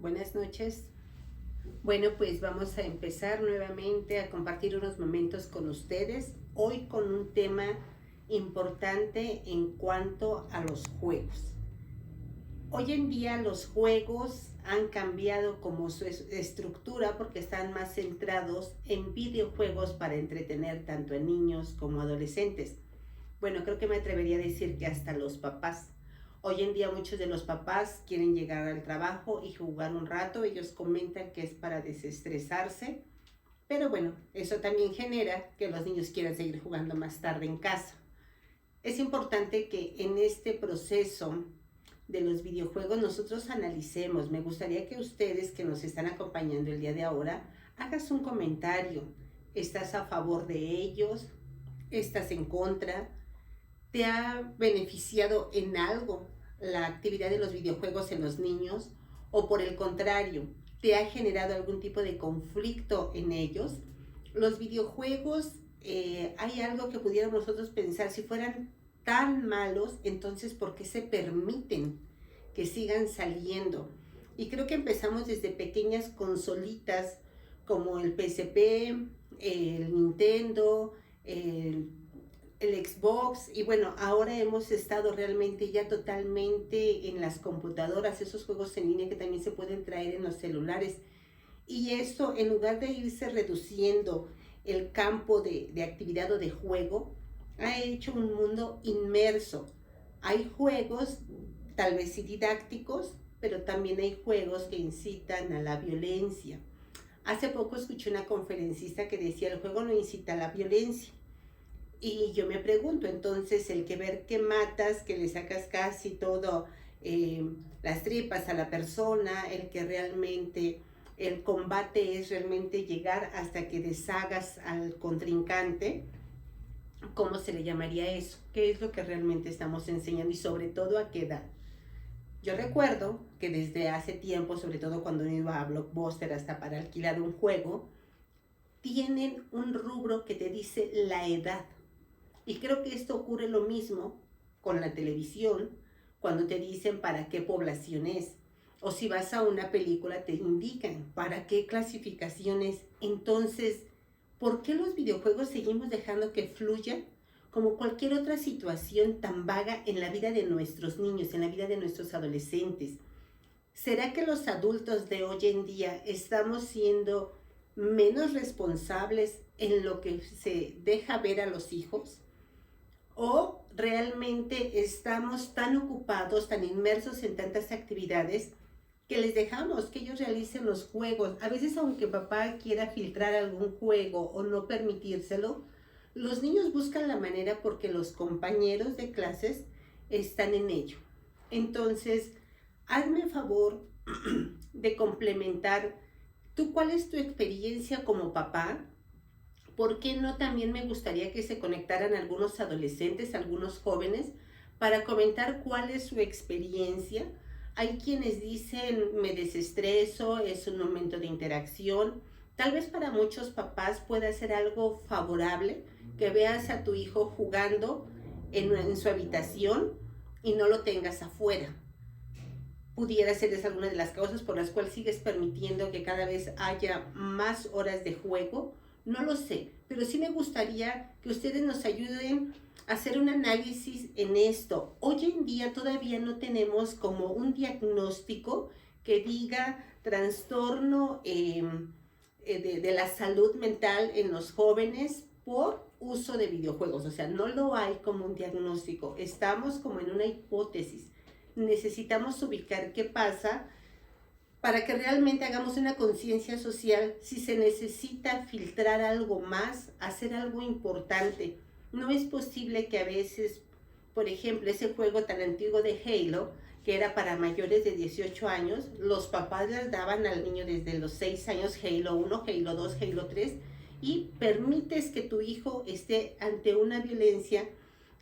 Buenas noches. Bueno, pues vamos a empezar nuevamente a compartir unos momentos con ustedes, hoy con un tema importante en cuanto a los juegos. Hoy en día los juegos han cambiado como su estructura porque están más centrados en videojuegos para entretener tanto a niños como a adolescentes. Bueno, creo que me atrevería a decir que hasta los papás. Hoy en día muchos de los papás quieren llegar al trabajo y jugar un rato. Ellos comentan que es para desestresarse, pero bueno, eso también genera que los niños quieran seguir jugando más tarde en casa. Es importante que en este proceso de los videojuegos nosotros analicemos. Me gustaría que ustedes que nos están acompañando el día de ahora hagas un comentario. ¿Estás a favor de ellos? ¿Estás en contra? ¿Te ha beneficiado en algo la actividad de los videojuegos en los niños? ¿O por el contrario, te ha generado algún tipo de conflicto en ellos? Los videojuegos, hay algo que pudiéramos nosotros pensar, si fueran tan malos, entonces ¿por qué se permiten que sigan saliendo? Y creo que empezamos desde pequeñas consolitas como el PSP, el Nintendo, el Xbox, y bueno, ahora hemos estado realmente ya totalmente en las computadoras, esos juegos en línea que también se pueden traer en los celulares. Y eso, en lugar de irse reduciendo el campo de actividad o de juego, ha hecho un mundo inmerso. Hay juegos, tal vez sí didácticos, pero también hay juegos que incitan a la violencia. Hace poco escuché una conferencista que decía, el juego no incita a la violencia. Y yo me pregunto, entonces, el que ver que matas, que le sacas casi todo, las tripas a la persona, el que realmente el combate es realmente llegar hasta que deshagas al contrincante, ¿cómo se le llamaría eso? ¿Qué es lo que realmente estamos enseñando y sobre todo a qué edad? Yo recuerdo que desde hace tiempo, sobre todo cuando iba a Blockbuster hasta para alquilar un juego, tienen un rubro que te dice la edad. Y creo que esto ocurre lo mismo con la televisión, cuando te dicen para qué población es. O si vas a una película te indican para qué clasificación es. Entonces, ¿por qué los videojuegos seguimos dejando que fluya como cualquier otra situación tan vaga en la vida de nuestros niños, en la vida de nuestros adolescentes? ¿Será que los adultos de hoy en día estamos siendo menos responsables en lo que se deja ver a los hijos? ¿O realmente estamos tan ocupados, tan inmersos en tantas actividades que les dejamos que ellos realicen los juegos? A veces, aunque papá quiera filtrar algún juego o no permitírselo, los niños buscan la manera porque los compañeros de clases están en ello. Entonces, hazme el favor de complementar. ¿Tú cuál es tu experiencia como papá? ¿Por qué no también me gustaría que se conectaran algunos adolescentes, algunos jóvenes, para comentar cuál es su experiencia? Hay quienes dicen, me desestreso, es un momento de interacción. Tal vez para muchos papás pueda ser algo favorable que veas a tu hijo jugando en su habitación y no lo tengas afuera. Pudiera ser esa alguna de las causas por las cuales sigues permitiendo que cada vez haya más horas de juego. No lo sé, pero sí me gustaría que ustedes nos ayuden a hacer un análisis en esto. Hoy en día todavía no tenemos como un diagnóstico que diga trastorno de la salud mental en los jóvenes por uso de videojuegos. O sea, no lo hay como un diagnóstico. Estamos como en una hipótesis. Necesitamos ubicar qué pasa para que realmente hagamos una conciencia social, si se necesita filtrar algo más, hacer algo importante. No es posible que a veces, por ejemplo, ese juego tan antiguo de Halo, que era para mayores de 18 años, los papás les daban al niño desde los 6 años Halo 1, Halo 2, Halo 3, y permites que tu hijo esté ante una violencia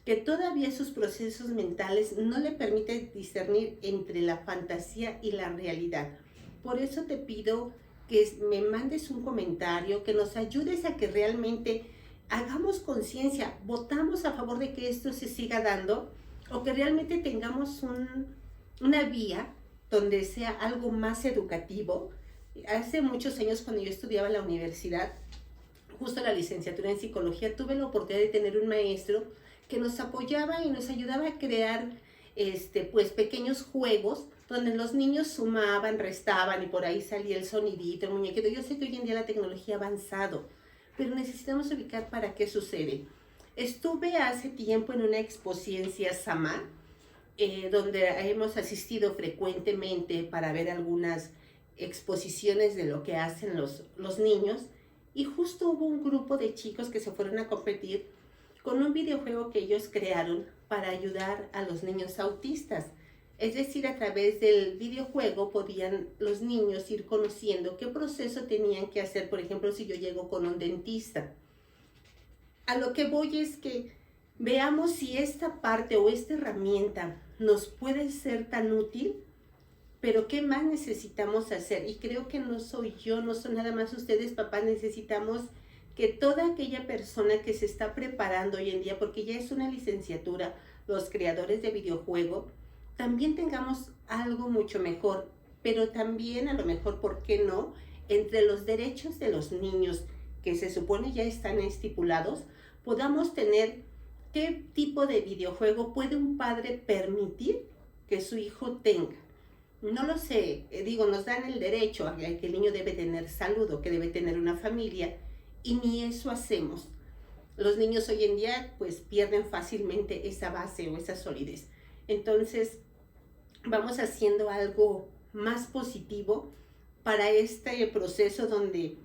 que todavía sus procesos mentales no le permiten discernir entre la fantasía y la realidad. Por eso te pido que me mandes un comentario, que nos ayudes a que realmente hagamos conciencia, votamos a favor de que esto se siga dando o que realmente tengamos una vía donde sea algo más educativo. Hace muchos años, cuando yo estudiaba en la universidad, justo la licenciatura en psicología, tuve la oportunidad de tener un maestro que nos apoyaba y nos ayudaba a crear pues pequeños juegos donde los niños sumaban, restaban y por ahí salía el sonidito, el muñequito. Yo sé que hoy en día la tecnología ha avanzado, pero necesitamos ubicar para qué sucede. Estuve hace tiempo en una exposición Samá, donde hemos asistido frecuentemente para ver algunas exposiciones de lo que hacen los niños, y justo hubo un grupo de chicos que se fueron a competir con un videojuego que ellos crearon para ayudar a los niños autistas. Es decir, a través del videojuego podían los niños ir conociendo qué proceso tenían que hacer. Por ejemplo, si yo llego con un dentista. A lo que voy es que veamos si esta parte o esta herramienta nos puede ser tan útil, pero ¿qué más necesitamos hacer? Y creo que no soy yo, no son nada más ustedes, papás. Necesitamos que toda aquella persona que se está preparando hoy en día, porque ya es una licenciatura, los creadores de videojuego, también tengamos algo mucho mejor, pero también a lo mejor, ¿por qué no? Entre los derechos de los niños, que se supone ya están estipulados, podamos tener qué tipo de videojuego puede un padre permitir que su hijo tenga. No lo sé, digo, nos dan el derecho a que el niño debe tener salud o que debe tener una familia, y ni eso hacemos. Los niños hoy en día pues pierden fácilmente esa base o esa solidez. Entonces vamos haciendo algo más positivo para este proceso donde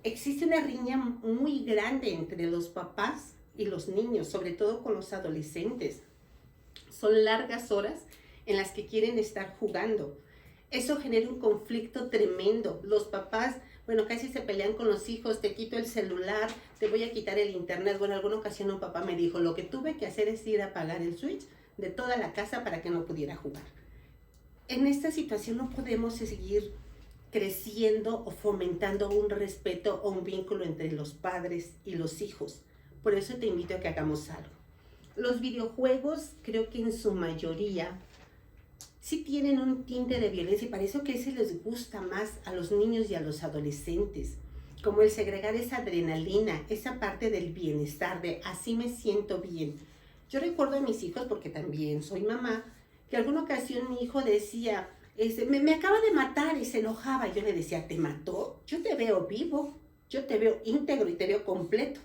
existe una riña muy grande entre los papás y los niños, sobre todo con los adolescentes. Son largas horas en las que quieren estar jugando. Eso genera un conflicto tremendo. Los papás, bueno, casi se pelean con los hijos: te quito el celular, te voy a quitar el internet. Bueno, en alguna ocasión un papá me dijo: lo que tuve que hacer es ir a apagar el switch de toda la casa para que no pudiera jugar. En esta situación no podemos seguir creciendo o fomentando un respeto o un vínculo entre los padres y los hijos. Por eso te invito a que hagamos algo. Los videojuegos, creo que en su mayoría sí tienen un tinte de violencia, y para eso que se les gusta más a los niños y a los adolescentes, como el segregar esa adrenalina, esa parte del bienestar, de así me siento bien. Yo recuerdo a mis hijos, porque también soy mamá, que alguna ocasión mi hijo decía: me acaba de matar, y se enojaba. Yo le decía: ¿te mató? Yo te veo vivo, yo te veo íntegro y te veo completo.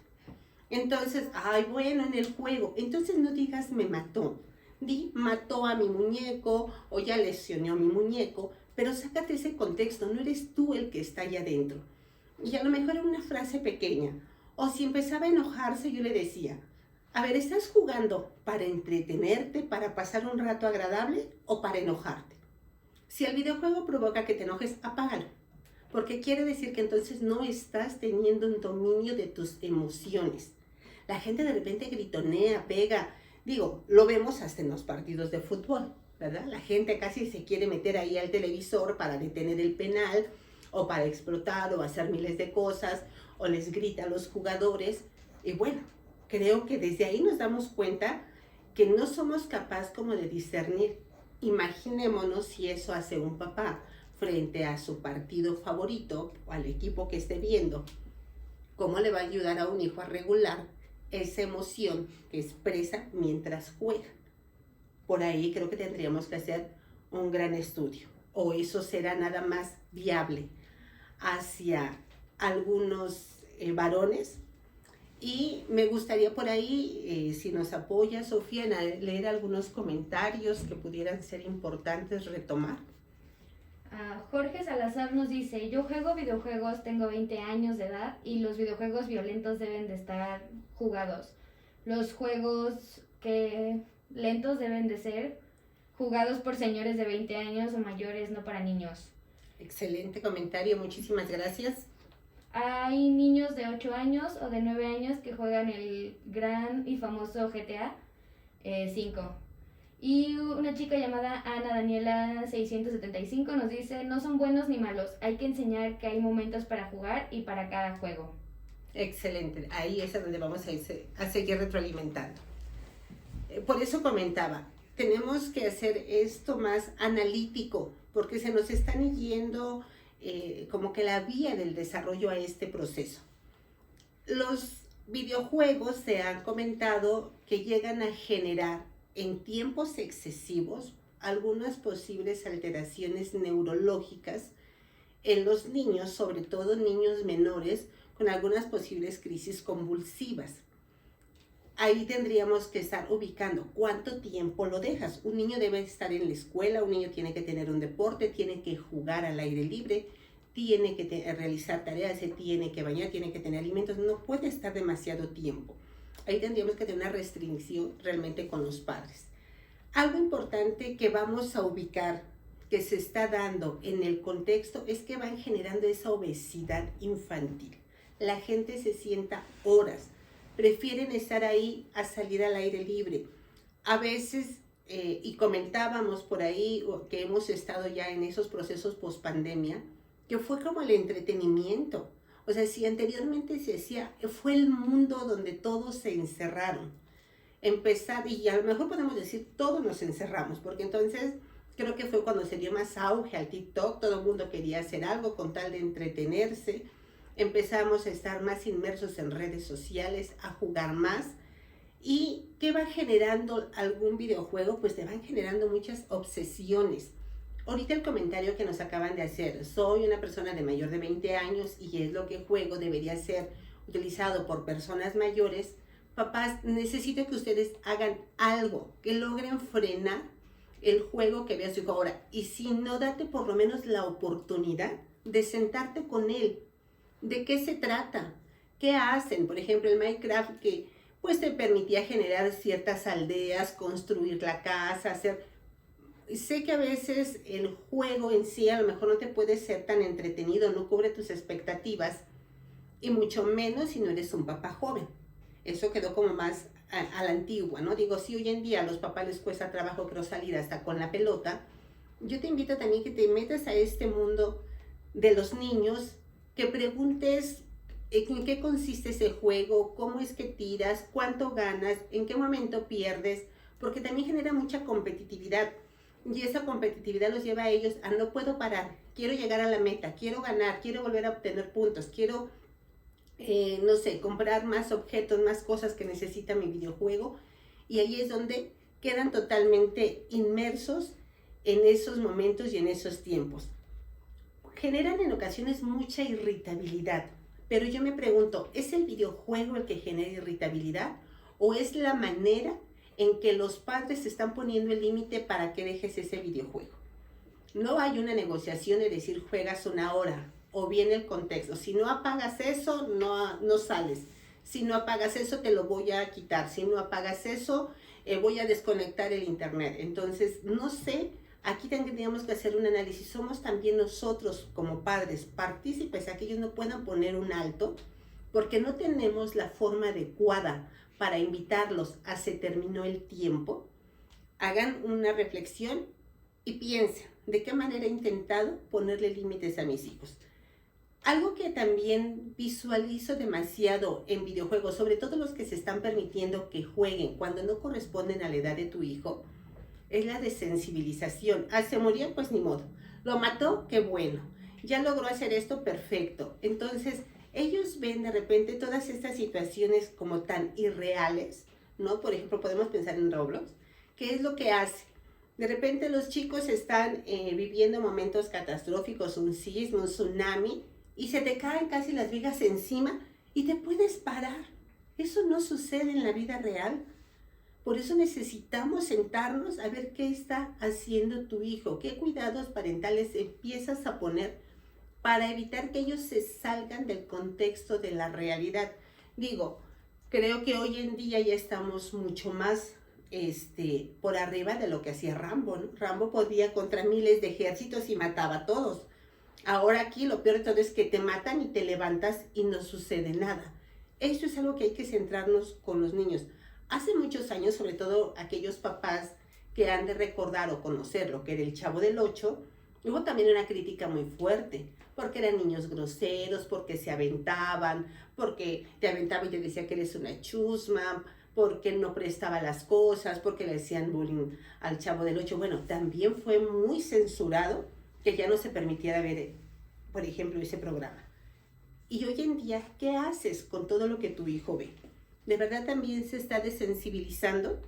Entonces, ay, bueno, en el juego. Entonces no digas me mató. Di mató a mi muñeco o ya lesionó a mi muñeco, pero sácate ese contexto, no eres tú el que está allá adentro. Y a lo mejor era una frase pequeña. O si empezaba a enojarse, yo le decía: a ver, ¿estás jugando para entretenerte, para pasar un rato agradable o para enojarte? Si el videojuego provoca que te enojes, apágalo, porque quiere decir que entonces no estás teniendo un dominio de tus emociones. La gente de repente gritonea, pega. Digo, lo vemos hasta en los partidos de fútbol, ¿verdad? La gente casi se quiere meter ahí al televisor para detener el penal, o para explotar, o hacer miles de cosas, o les grita a los jugadores. Y bueno, creo que desde ahí nos damos cuenta que no somos capaces como de discernir. Imaginémonos si eso hace un papá frente a su partido favorito o al equipo que esté viendo. ¿Cómo le va a ayudar a un hijo a regular esa emoción que expresa mientras juega? Por ahí creo que tendríamos que hacer un gran estudio. O eso será nada más viable hacia algunos varones. Y me gustaría por ahí, si nos apoya, Sofía, en leer algunos comentarios que pudieran ser importantes retomar. Jorge Salazar nos dice: yo juego videojuegos, tengo 20 años de edad y los videojuegos violentos deben de estar jugados. Los juegos lentos deben de ser jugados por señores de 20 años o mayores, no para niños. Excelente comentario, muchísimas gracias. Hay niños de 8 años o de 9 años que juegan el gran y famoso GTA 5. Y una chica llamada Ana Daniela 675 nos dice: no son buenos ni malos, hay que enseñar que hay momentos para jugar y para cada juego. Excelente, ahí es a donde vamos a seguir retroalimentando. Por eso comentaba, tenemos que hacer esto más analítico, porque se nos están yendo como que la vía del desarrollo a este proceso. Los videojuegos se han comentado que llegan a generar en tiempos excesivos algunas posibles alteraciones neurológicas en los niños, sobre todo niños menores, con algunas posibles crisis convulsivas. Ahí tendríamos que estar ubicando cuánto tiempo lo dejas. Un niño debe estar en la escuela, un niño tiene que tener un deporte, tiene que jugar al aire libre, tiene que realizar tareas, se tiene que bañar, tiene que tener alimentos, no puede estar demasiado tiempo. Ahí tendríamos que tener una restricción realmente con los padres. Algo importante que vamos a ubicar, que se está dando en el contexto, es que van generando esa obesidad infantil. La gente se sienta horas, prefieren estar ahí a salir al aire libre. A veces, y comentábamos por ahí que hemos estado ya en esos procesos post-pandemia, que fue como el entretenimiento. O sea, si anteriormente se decía, fue el mundo donde todos se encerraron. Empezar, y a lo mejor podemos decir, todos nos encerramos, porque entonces creo que fue cuando se dio más auge al TikTok, todo el mundo quería hacer algo con tal de entretenerse. Empezamos a estar más inmersos en redes sociales, a jugar más. ¿Y qué va generando algún videojuego? Pues te van generando muchas obsesiones. Ahorita el comentario que nos acaban de hacer, soy una persona de mayor de 20 años y es lo que juego, debería ser utilizado por personas mayores. Papás, necesito que ustedes hagan algo, que logren frenar el juego que vea su hijo ahora. Y si no, date por lo menos la oportunidad de sentarte con él. ¿De qué se trata? ¿Qué hacen? Por ejemplo, el Minecraft, que pues te permitía generar ciertas aldeas, construir la casa, hacer... Sé que a veces el juego en sí a lo mejor no te puede ser tan entretenido, no cubre tus expectativas, y mucho menos si no eres un papá joven. Eso quedó como más a la antigua, ¿no? Digo, si hoy en día a los papás les cuesta trabajo, creo, salir hasta con la pelota, yo te invito también que te metas a este mundo de los niños, que preguntes en qué consiste ese juego, cómo es que tiras, cuánto ganas, en qué momento pierdes, porque también genera mucha competitividad. Y esa competitividad los lleva a ellos a no puedo parar, quiero llegar a la meta, quiero ganar, quiero volver a obtener puntos, quiero, no sé, comprar más objetos, más cosas que necesita mi videojuego. Y ahí es donde quedan totalmente inmersos en esos momentos y en esos tiempos. Generan en ocasiones mucha irritabilidad, pero yo me pregunto, ¿es el videojuego el que genera irritabilidad o es la manera en que los padres están poniendo el límite para que dejes ese videojuego? No hay una negociación de decir juegas una hora, o bien el contexto, si no apagas eso, no sales, si no apagas eso te lo voy a quitar, si no apagas eso, voy a desconectar el internet. Entonces, no sé, aquí tendríamos que hacer un análisis. Somos también nosotros como padres partícipes a que ellos no puedan poner un alto, porque no tenemos la forma adecuada para invitarlos a se terminó el tiempo. Hagan una reflexión y piensen de qué manera he intentado ponerle límites a mis hijos. Algo que también visualizo demasiado en videojuegos, sobre todo los que se están permitiendo que jueguen cuando no corresponden a la edad de tu hijo, es la desensibilización. Se murió, pues ni modo. Lo mató, qué bueno. Ya logró hacer esto, perfecto. Entonces, ellos ven de repente todas estas situaciones como tan irreales, ¿no? Por ejemplo, podemos pensar en Roblox. ¿Qué es lo que hace? De repente los chicos están viviendo momentos catastróficos, un sismo, un tsunami, y se te caen casi las vigas encima y te puedes parar. Eso no sucede en la vida real. Por eso necesitamos sentarnos a ver qué está haciendo tu hijo, qué cuidados parentales empiezas a poner para evitar que ellos se salgan del contexto de la realidad. Digo, creo que hoy en día ya estamos mucho más por arriba de lo que hacía Rambo, ¿no? Rambo podía contra miles de ejércitos y mataba a todos. Ahora aquí lo peor de todo es que te matan y te levantas y no sucede nada. Eso es algo que hay que centrarnos con los niños. Hace muchos años, sobre todo aquellos papás que han de recordar o conocer lo que era el Chavo del Ocho, hubo también una crítica muy fuerte, porque eran niños groseros, porque se aventaban, porque te aventaba y te decía que eres una chusma, porque no prestaba las cosas, porque le hacían bullying al Chavo del Ocho. Bueno, también fue muy censurado que ya no se permitiera ver, por ejemplo, ese programa. Y hoy en día, ¿qué haces con todo lo que tu hijo ve? ¿De verdad también se está desensibilizando?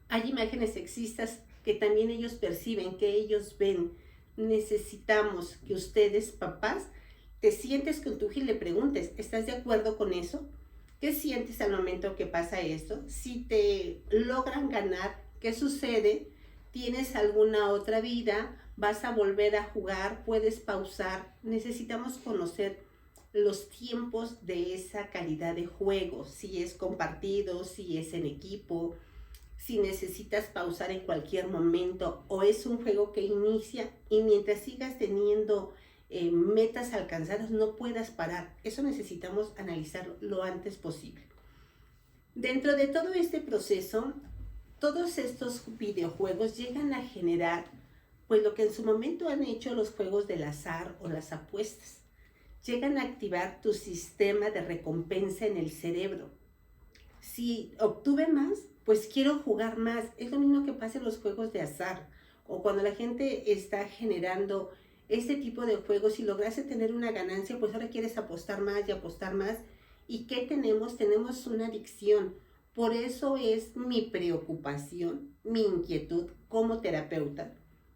Hay imágenes sexistas que también ellos perciben, que ellos ven. Necesitamos que ustedes, papás, te sientes con tu hijo y le preguntes, ¿estás de acuerdo con eso? ¿Qué sientes al momento que pasa esto? Si te logran ganar, ¿qué sucede? ¿Tienes alguna otra vida? ¿Vas a volver a jugar? ¿Puedes pausar? Necesitamos conocer los tiempos de esa calidad de juego, si es compartido, si es en equipo, si necesitas pausar en cualquier momento o es un juego que inicia y mientras sigas teniendo metas alcanzadas no puedas parar. Eso necesitamos analizarlo lo antes posible. Dentro de todo este proceso, todos estos videojuegos llegan a generar pues lo que en su momento han hecho los juegos del azar o las apuestas. Llegan a activar tu sistema de recompensa en el cerebro. Si obtuve más, pues quiero jugar más. Es lo mismo que pasa en los juegos de azar o cuando la gente está generando este tipo de juegos y lograste tener una ganancia, pues ahora quieres apostar más y apostar más. ¿Y qué tenemos? Tenemos una adicción. Por eso es mi preocupación, mi inquietud como terapeuta,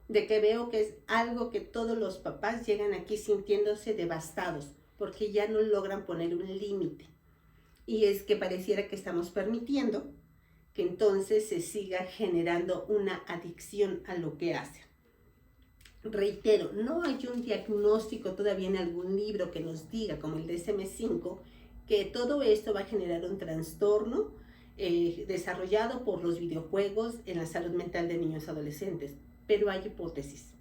de que veo que es algo que todos los papás llegan aquí sintiéndose devastados porque ya no logran poner un límite. Y es que pareciera que estamos permitiendo que entonces se siga generando una adicción a lo que hacen. Reitero, no hay un diagnóstico todavía en algún libro que nos diga, como el DSM-5, que todo esto va a generar un trastorno desarrollado por los videojuegos en la salud mental de niños y adolescentes, pero hay hipótesis.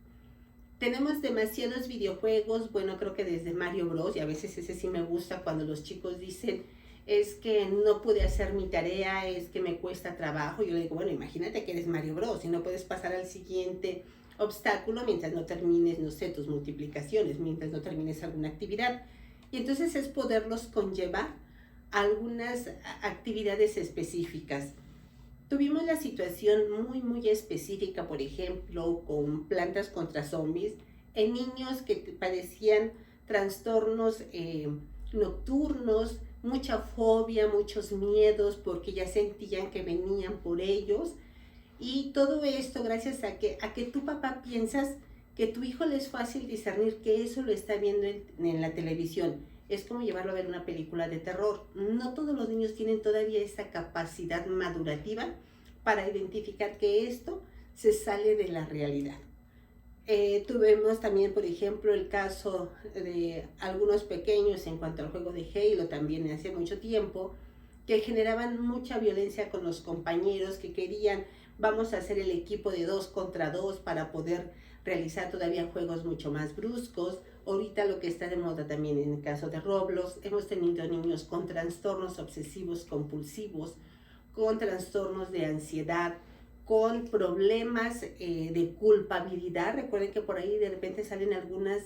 Tenemos demasiados videojuegos, bueno, creo que desde Mario Bros, y a veces ese sí me gusta cuando los chicos dicen, es que no pude hacer mi tarea, es que me cuesta trabajo. Yo le digo, bueno, imagínate que eres Mario Bros y no puedes pasar al siguiente obstáculo mientras no termines, no sé, tus multiplicaciones, mientras no termines alguna actividad. Y entonces es poderlos conllevar a algunas actividades específicas. Tuvimos la situación muy específica, por ejemplo, con plantas contra zombies, en niños que padecían trastornos nocturnos, mucha fobia, muchos miedos, porque ya sentían que venían por ellos. Y todo esto gracias a que tu papá piensas que tu hijo le es fácil discernir que eso lo está viendo en la televisión. Es como llevarlo a ver una película de terror. No todos los niños tienen todavía esa capacidad madurativa para identificar que esto se sale de la realidad. Tuvimos también, por ejemplo, el caso de algunos pequeños en cuanto al juego de Halo, también hace mucho tiempo, que generaban mucha violencia con los compañeros, que querían, vamos a hacer el equipo de 2 contra 2 para poder realizar todavía juegos mucho más bruscos. Ahorita lo que está de moda también en el caso de Roblox, hemos tenido niños con trastornos obsesivos compulsivos, con trastornos de ansiedad, con problemas de culpabilidad. Recuerden que por ahí de repente salen algunos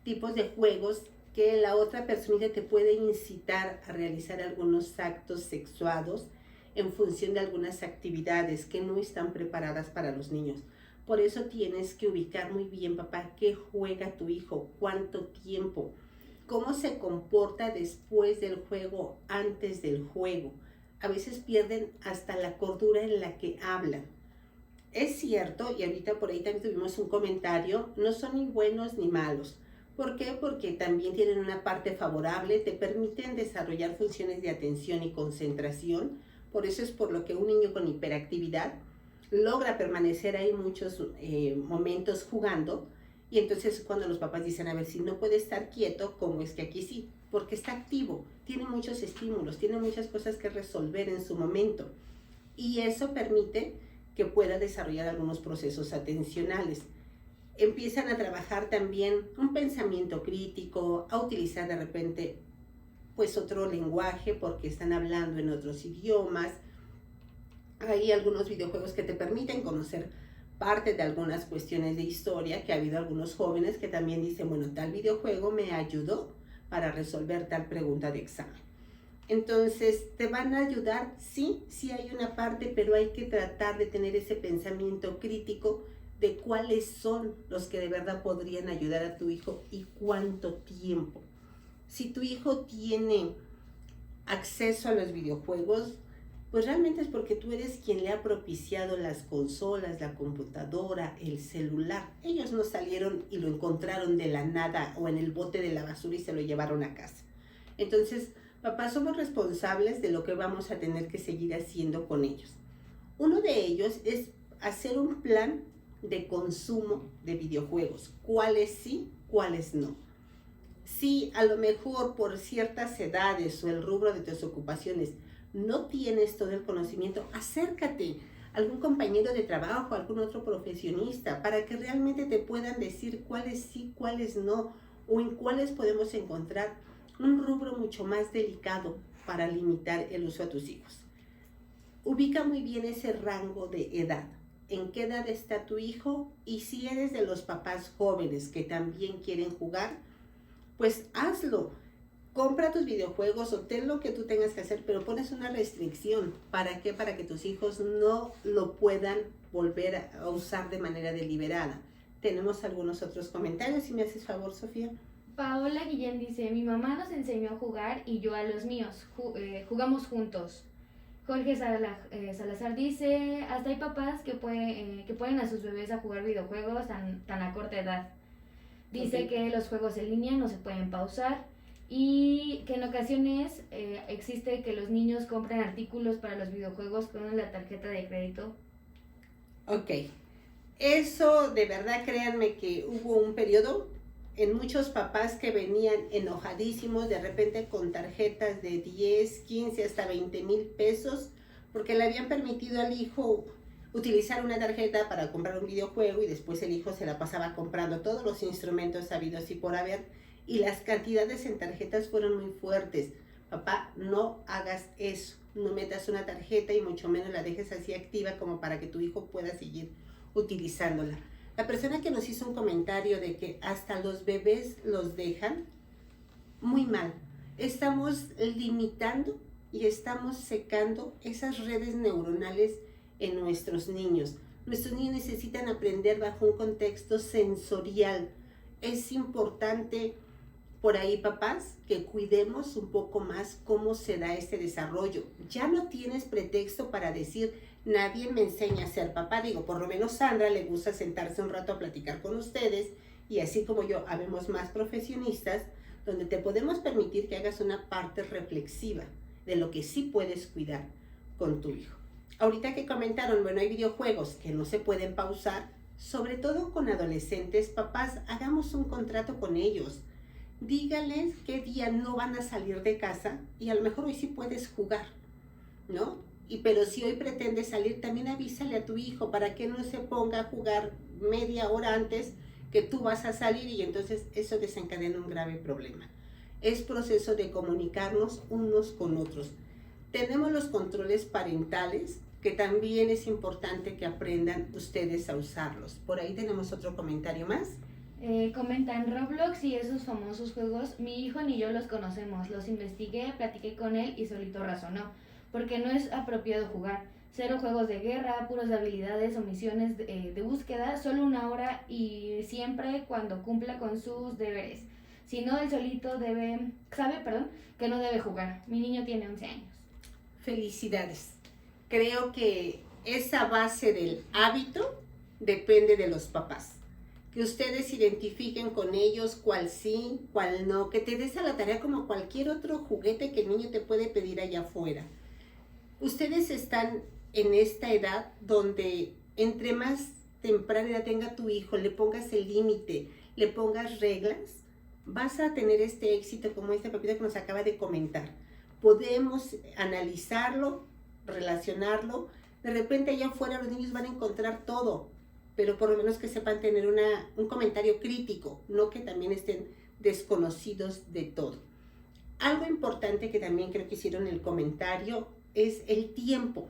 tipos de juegos que la otra persona te puede incitar a realizar algunos actos sexuados en función de algunas actividades que no están preparadas para los niños. Por eso tienes que ubicar muy bien, papá, qué juega tu hijo, cuánto tiempo, cómo se comporta después del juego, antes del juego. A veces pierden hasta la cordura en la que hablan. Es cierto, y ahorita por ahí también tuvimos un comentario, no son ni buenos ni malos. ¿Por qué? Porque también tienen una parte favorable, te permiten desarrollar funciones de atención y concentración. Por eso es por lo que un niño con hiperactividad logra permanecer ahí muchos momentos jugando. Y entonces cuando los papás dicen, a ver, si no puede estar quieto, ¿cómo es que aquí sí? Porque está activo, tiene muchos estímulos, tiene muchas cosas que resolver en su momento. Y eso permite que pueda desarrollar algunos procesos atencionales. Empiezan a trabajar también un pensamiento crítico, a utilizar de repente pues otro lenguaje porque están hablando en otros idiomas. Hay algunos videojuegos que te permiten conocer parte de algunas cuestiones de historia, que ha habido algunos jóvenes que también dicen, bueno, tal videojuego me ayudó para resolver tal pregunta de examen. Entonces, ¿te van a ayudar? Sí, sí hay una parte, pero hay que tratar de tener ese pensamiento crítico de cuáles son los que de verdad podrían ayudar a tu hijo y cuánto tiempo. Si tu hijo tiene acceso a los videojuegos, pues realmente es porque tú eres quien le ha propiciado las consolas, la computadora, el celular. Ellos no salieron y lo encontraron de la nada o en el bote de la basura y se lo llevaron a casa. Entonces, papás, somos responsables de lo que vamos a tener que seguir haciendo con ellos. Uno de ellos es hacer un plan de consumo de videojuegos. ¿Cuáles sí, cuáles no? Si a lo mejor por ciertas edades o el rubro de tus ocupaciones no tienes todo el conocimiento, acércate a algún compañero de trabajo, a algún otro profesionista, para que realmente te puedan decir cuáles sí, cuáles no, o en cuáles podemos encontrar un rubro mucho más delicado para limitar el uso a tus hijos. Ubica muy bien ese rango de edad. ¿En qué edad está tu hijo? Y si eres de los papás jóvenes que también quieren jugar, pues hazlo. Compra tus videojuegos o ten lo que tú tengas que hacer, pero pones una restricción. ¿Para qué? Para que tus hijos no lo puedan volver a usar de manera deliberada. Tenemos algunos otros comentarios, si me haces favor, Sofía. Paola Guillén dice, mi mamá nos enseñó a jugar y yo a los míos. Jugamos juntos. Jorge Salazar dice, hasta hay papás que ponen a sus bebés a jugar videojuegos tan a corta edad. Dice que los juegos en línea no se pueden pausar y que en ocasiones existe que los niños compren artículos para los videojuegos con la tarjeta de crédito. Ok, eso de verdad créanme que hubo un periodo en muchos papás que venían enojadísimos de repente con tarjetas de 10, 15, hasta 20,000 pesos porque le habían permitido al hijo utilizar una tarjeta para comprar un videojuego y después el hijo se la pasaba comprando todos los instrumentos habidos y por haber, y las cantidades en tarjetas fueron muy fuertes. Papá, no hagas eso, no metas una tarjeta y mucho menos la dejes así activa como para que tu hijo pueda seguir utilizándola. La persona que nos hizo un comentario de que hasta los bebés los dejan, muy mal. Estamos limitando y estamos secando esas redes neuronales en nuestros niños. Nuestros niños necesitan aprender bajo un contexto sensorial. Es importante por ahí, papás, que cuidemos un poco más cómo se da este desarrollo. Ya no tienes pretexto para decir, nadie me enseña a ser papá. Digo, por lo menos Sandra le gusta sentarse un rato a platicar con ustedes y así como yo, habemos más profesionistas donde te podemos permitir que hagas una parte reflexiva de lo que sí puedes cuidar con tu hijo. Ahorita que comentaron, bueno, hay videojuegos que no se pueden pausar, sobre todo con adolescentes. Papás, hagamos un contrato con ellos. Dígales qué día no van a salir de casa y a lo mejor hoy sí puedes jugar, ¿no? Pero si hoy pretendes salir, también avísale a tu hijo para que no se ponga a jugar media hora antes que tú vas a salir y entonces eso desencadena un grave problema. Es proceso de comunicarnos unos con otros. Tenemos los controles parentales, que también es importante que aprendan ustedes a usarlos. Por ahí tenemos otro comentario más. Comentan Roblox y esos famosos juegos, mi hijo ni yo los conocemos, los investigué, platiqué con él y solito razonó, porque no es apropiado jugar. 0 juegos de guerra, puros de habilidades o misiones de búsqueda, solo 1 hora y siempre cuando cumpla con sus deberes. Si no, él solito sabe que no debe jugar. Mi niño tiene 11 años. Felicidades. Creo que esa base del hábito depende de los papás. Que ustedes identifiquen con ellos cuál sí, cuál no, que te des a la tarea como cualquier otro juguete que el niño te puede pedir allá afuera. Ustedes están en esta edad donde entre más temprana edad tenga tu hijo, le pongas el límite, le pongas reglas, vas a tener este éxito como este papito que nos acaba de comentar. Podemos analizarlo, relacionarlo. De repente allá afuera los niños van a encontrar todo, pero por lo menos que sepan tener un comentario crítico, no que también estén desconocidos de todo. Algo importante que también creo que hicieron el comentario es el tiempo.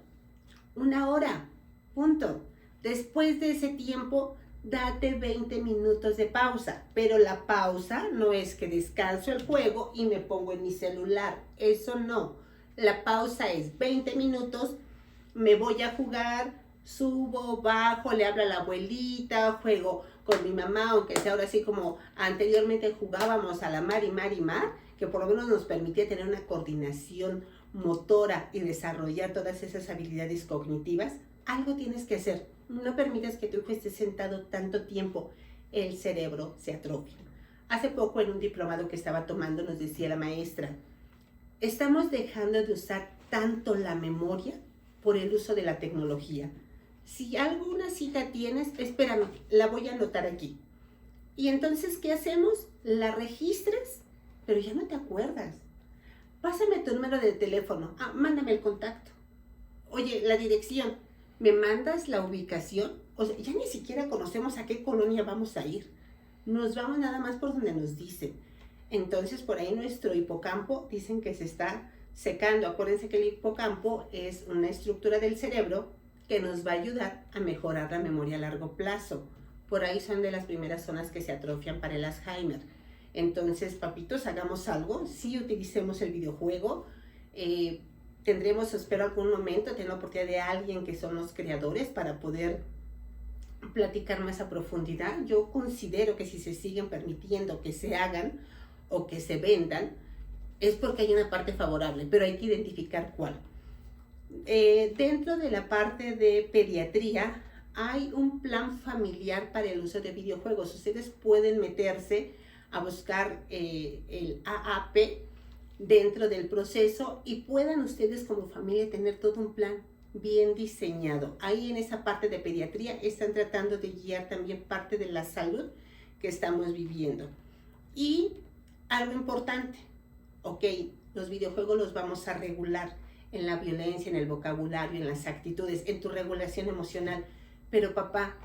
1 hora, punto. Después de ese tiempo, date 20 minutos de pausa, pero la pausa no es que descanso el juego y me pongo en mi celular, eso no. La pausa es 20 minutos, me voy a jugar, subo, bajo, le hablo a la abuelita, juego con mi mamá, aunque sea ahora así como anteriormente jugábamos a la mar y mar y mar, que por lo menos nos permitía tener una coordinación motora y desarrollar todas esas habilidades cognitivas. Algo tienes que hacer. No permitas que tu hijo esté sentado tanto tiempo. El cerebro se atrofia. Hace poco en un diplomado que estaba tomando nos decía la maestra, estamos dejando de usar tanto la memoria por el uso de la tecnología. Si alguna cita tienes, espérame, la voy a anotar aquí. Y entonces, ¿qué hacemos? La registras, pero ya no te acuerdas. Pásame tu número de teléfono. Mándame el contacto. Oye, la dirección. ¿Me mandas la ubicación? O sea, ya ni siquiera conocemos a qué colonia vamos a ir. Nos vamos nada más por donde nos dicen. Entonces, por ahí nuestro hipocampo dicen que se está secando. Acuérdense que el hipocampo es una estructura del cerebro que nos va a ayudar a mejorar la memoria a largo plazo. Por ahí son de las primeras zonas que se atrofian para el Alzheimer. Entonces, papitos, hagamos algo, sí utilicemos el videojuego, tendremos, espero algún momento, tener la oportunidad de alguien que son los creadores para poder platicar más a profundidad. Yo considero que si se siguen permitiendo que se hagan o que se vendan, es porque hay una parte favorable, pero hay que identificar cuál. Dentro de la parte de pediatría, hay un plan familiar para el uso de videojuegos. Ustedes pueden meterse a buscar el AAP dentro del proceso y puedan ustedes como familia tener todo un plan bien diseñado. Ahí en esa parte de pediatría están tratando de guiar también parte de la salud que estamos viviendo. Y algo importante, los videojuegos los vamos a regular en la violencia, en el vocabulario, en las actitudes, en tu regulación emocional. Pero papá,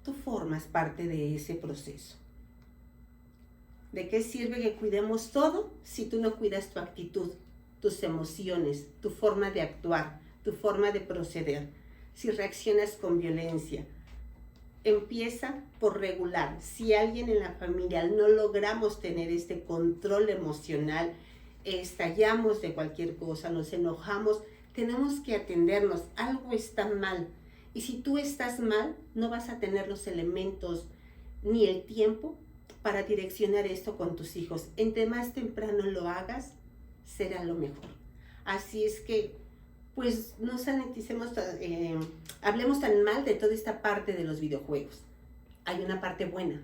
tú formas parte de ese proceso. ¿De qué sirve que cuidemos todo si tú no cuidas tu actitud, tus emociones, tu forma de actuar, tu forma de proceder? Si reaccionas con violencia, empieza por regular. Si alguien en la familia no logramos tener este control emocional, estallamos de cualquier cosa, nos enojamos, tenemos que atendernos, algo está mal. Y si tú estás mal, no vas a tener los elementos ni el tiempo para direccionar esto con tus hijos. Entre más temprano lo hagas, será lo mejor. Así es que, pues, no sanaticemos, hablemos tan mal de toda esta parte de los videojuegos. Hay una parte buena,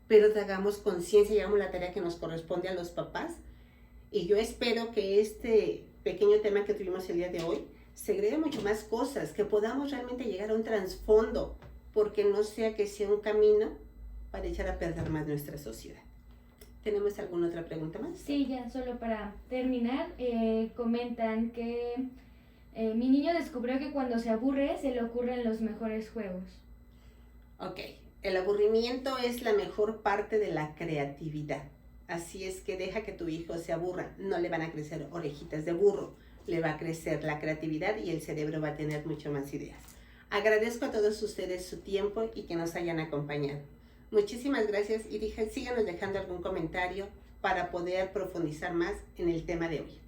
pero hagamos conciencia y hagamos la tarea que nos corresponde a los papás. Y yo espero que este pequeño tema que tuvimos el día de hoy segregue mucho más cosas, que podamos realmente llegar a un trasfondo, porque no sea que sea un camino para echar a perder más nuestra sociedad. ¿Tenemos alguna otra pregunta más? Sí, ya, solo para terminar, comentan que mi niño descubrió que cuando se aburre se le ocurren los mejores juegos. Ok, el aburrimiento es la mejor parte de la creatividad. Así es que deja que tu hijo se aburra. No le van a crecer orejitas de burro, le va a crecer la creatividad y el cerebro va a tener mucho más ideas. Agradezco a todos ustedes su tiempo y que nos hayan acompañado. Muchísimas gracias y síganos dejando algún comentario para poder profundizar más en el tema de hoy.